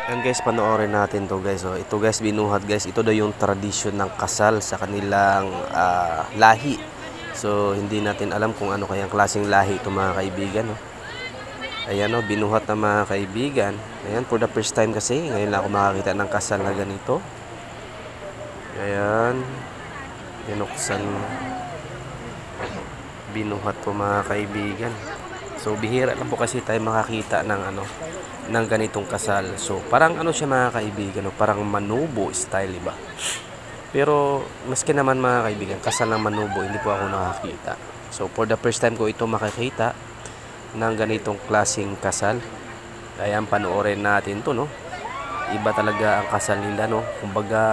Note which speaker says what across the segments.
Speaker 1: Yan guys, panoorin natin to guys. So, ito guys, binuhat guys. Ito daw yung tradisyon ng kasal sa kanilang lahi. So, hindi natin alam kung ano kayang klaseng lahi ito mga kaibigan. No? Ayan o, binuhat na mga kaibigan. Ayan, for the first time kasi. Ngayon lang ako makakita ng kasal na ganito. Ayan. Binuksan. Binuhat po mga kaibigan. So, bihira lang po kasi tayo makakita ng ganitong kasal. So, parang ano siya mga kaibigan, no? Parang manubo style, diba? Pero, maski naman mga kaibigan, kasal ng manubo, hindi po ako nakakita. So, for the first time ko ito makakita ng ganitong klaseng kasal. Ayan, panoorin natin to, no? Iba talaga ang kasal nila, no? Kumbaga,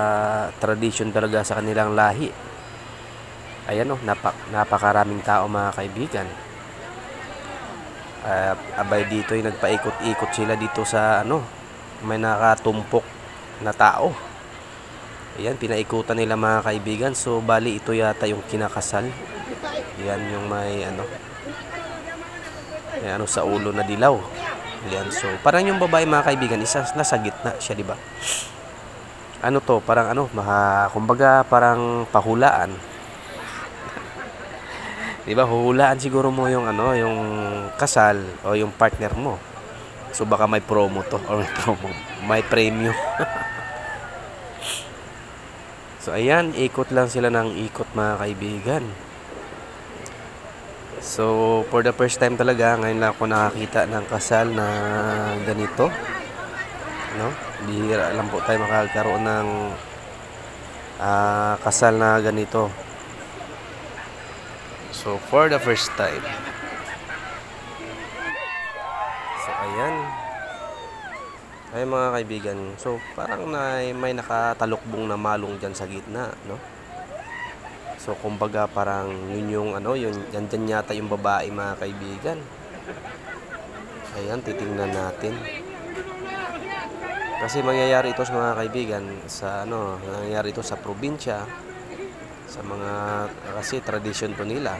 Speaker 1: tradition talaga sa kanilang lahi. Ayan, no? Napakaraming tao mga kaibigan. Abay dito ay nagpaikot-ikot sila dito sa may nakatumpok na tao. Ayan, pinaikutan nila mga kaibigan. So bali ito yata yung kinakasal. Ayan yung may sa ulo na dilaw. Ayan, so parang yung babae mga kaibigan isa nasa gitna siya, di ba? Ano to, parang kumbaga parang pahulaan. Di ba, huhulaan siguro mo yung yung kasal o yung partner mo. So baka may promo to or may premyo. So ayan, ikot lang sila ng ikot mga kaibigan. So for the first time talaga, ngayon lang ako nakakita ng kasal na ganito. Bihira lang po tayo makakaroon ng kasal na ganito. So, for the first time. So, ayan. Ay mga kaibigan. So, parang may nakatalukbong na malong dyan sa gitna, no? So, kumbaga parang yun yung yan dyan yata yung babae mga kaibigan. Ayan, titingnan natin. Kasi mangyayari ito sa mga kaibigan mangyayari ito sa probinsya. Kasi tradisyon to nila.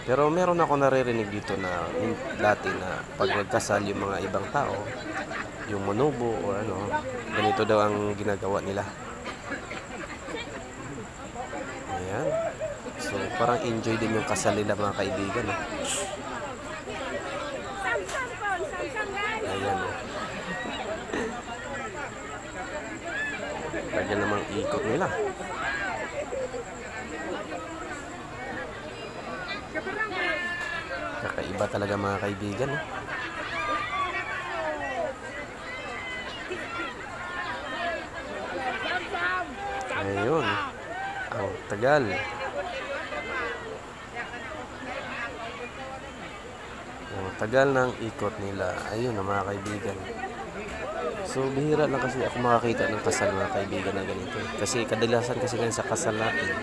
Speaker 1: Pero meron ako naririnig dito na dati na pag nagkasal yung mga ibang tao, yung manubo o ganito daw ang ginagawa nila. Ayan. So parang enjoy din yung kasal nila mga kaibigan. Ayan. Tagal namang ikot nila. Kakaiba talaga mga kaibigan. Ayun. Ang tagal. Ang tagal ng ikot nila. Ayun na mga kaibigan. So bihira lang kasi ako makakita ng kasal mga kaibigan na ganito. Kasi kadalasan kasi ngayon sa kasal natin,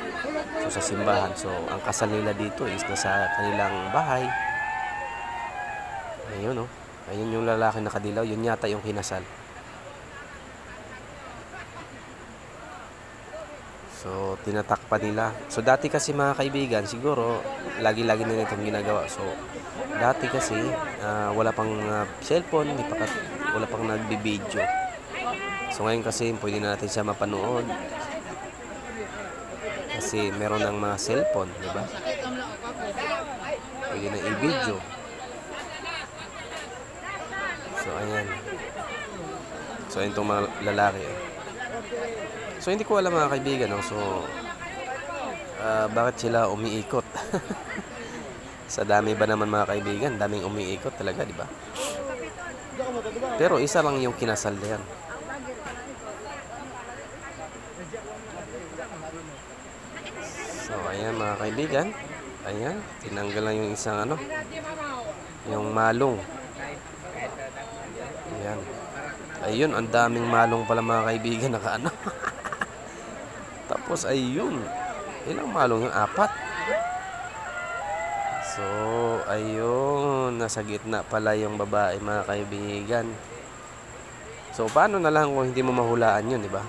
Speaker 1: so sa simbahan, so ang kasal nila dito is nasa kanilang bahay. Ayun ayun yung lalaki nakadilaw, yun yata yung kinasal. So tinatakpan nila. So dati kasi mga kaibigan, siguro lagi-lagi nila itong ginagawa. So dati kasi wala pang cellphone, wala pang nagbi-video. So ngayon kasi pwede na natin siya mapanood. Kasi meron ng mga cellphone, di ba? Pwede na i-video. So ayan. So ayun itong mga lalaki. So hindi ko alam mga kaibigan, so bakit sila umiikot? Sa dami ba naman mga kaibigan, daming umiikot talaga, di ba? Pero isa lang yung kinasal na yan. So ayan mga kaibigan. Ayan, tinanggal lang yung isang yung malong. Ayan. Ayun, ang daming malong pala mga kaibigan Tapos ayun, ilang malong yung 4. So ayun, nasa gitna pala yung babae mga kaibigan. So paano na lang kung hindi mo mahulaan yun, di ba?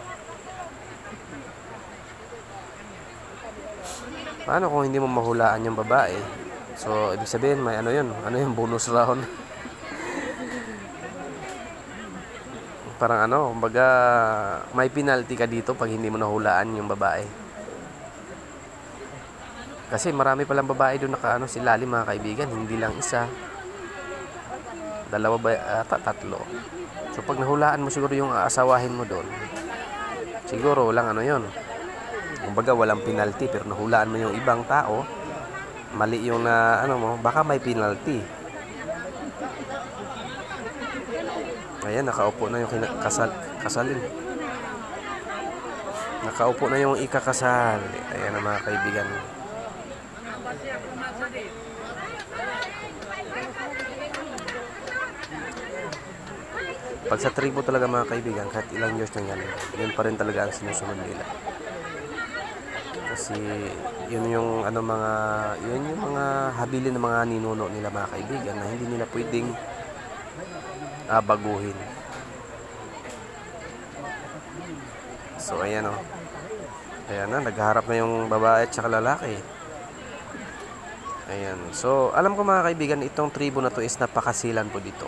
Speaker 1: Paano kung hindi mo mahulaan yung babae? So ibig sabihin may yun bonus round. Parang ano, kumbaga may penalty ka dito pag hindi mo nahulaan yung babae. Kasi marami palang babae doon nakaano si lalim mga kaibigan, hindi lang isa. Dalawa ba ata, tatlo. So pag nahulaan mo siguro yung aasawahin mo doon, siguro lang ano yon. Kumbaga walang penalty pero nahulaan mo yung ibang tao, mali yung na ano mo, baka may penalty. Ayan, nakaupo na yung kasalin. Nakaupo na yung ikakasal. Ayan ang mga kaibigan. Pag sa tribo talaga mga kaibigan, kahit ilang years na yan, yun pa rin talaga ang sinusunod nila. Kasi yun yung ano yun yung mga habilin ng mga ninuno nila mga kaibigan na hindi nila pwedeng baguhin. So ayan o. Ayan na, naghaharap na yung babae at saka lalaki. Ayan. So alam ko mga kaibigan, itong tribo na to is napakasilan po dito.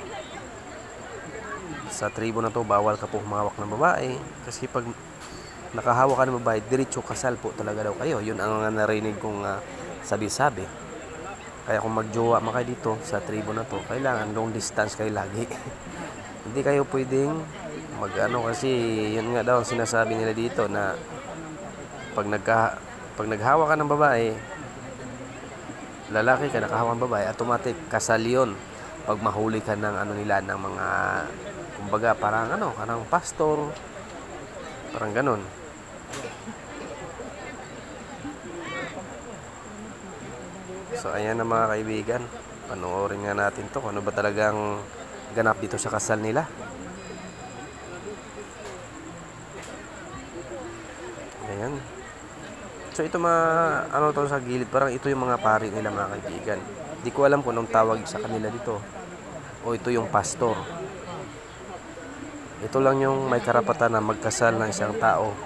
Speaker 1: Sa tribo na to, bawal ka po humawak ng babae. Kasi pag nakahawak ka ng babae, diretso kasal po talaga daw kayo. Yun ang narinig kong sabi-sabi. Kaya kung magjowa kayo dito sa tribo na to, kailangan long distance kayo lagi. Hindi kayo pwedeng mag-ano kasi yun nga daw sinasabi nila dito na pag naghawa ka ng babae, lalaki ka, nakahawak ng babae, automatic kasal yun. Pag mahuli ka ng ano nila, ng mga kumbaga parang ano, parang pastor, parang ganun. So ayan na mga kaibigan, panoorin nga natin to kung ano ba talagang ganap dito sa kasal nila. Ayan. So ito ano to sa gilid, parang ito yung mga pari nila mga kaibigan. Di ko alam kung anong tawag sa kanila dito. O ito yung pastor. Ito lang yung may karapatan na magkasal ng isang tao.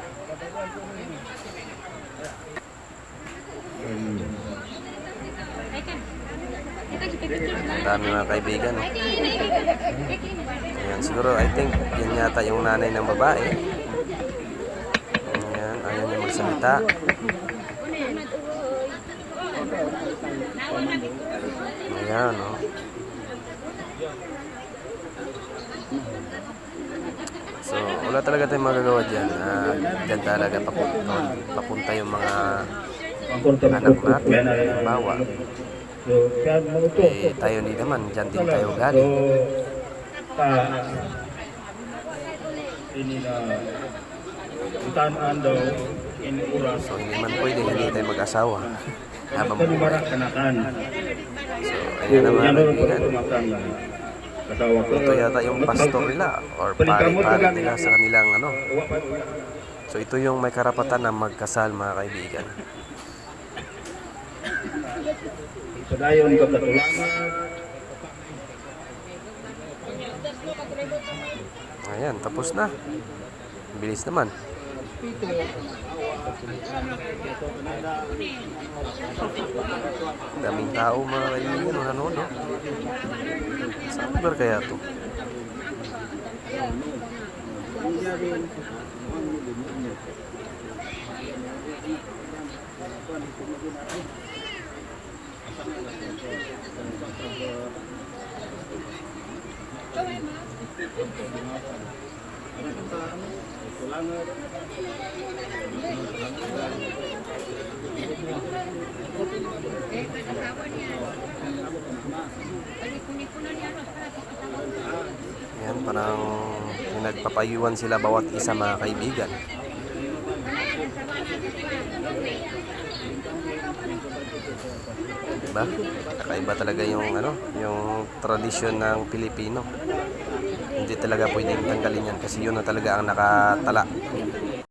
Speaker 1: Ang dami mga kaibigan. Ayan, siguro I think yan yata yung nanay ng babae. Ayan, ayaw niya magsalita. Ayan, no. So, wala talaga tayong magagawa dyan. Dyan talaga papunta yung mga anak natin, bawa. Eh, tayo hindi naman, dyan din tayo galing. So, hindi man pwede, hindi tayo mag-asawa. Habang buhay. So, ayan naman kaibigan. Ito yata yung pastor nila or pari-pari nila sa kanilang ano. So, ito yung may karapatan na magkasal mga kaibigan.
Speaker 2: Padayon ko katulaman.
Speaker 1: Ayan, tapos na. Bilis naman. Daming tao mga kaibigan nanonood. Saan lugar kaya to? Yan, parang pinagpapayuan sila bawat isa mga kaibigan. Diba? Kakaiba talaga yung ano, yung tradisyon ng Pilipino. Hindi talaga pwedeng tanggalin yan kasi yun na talaga ang nakatala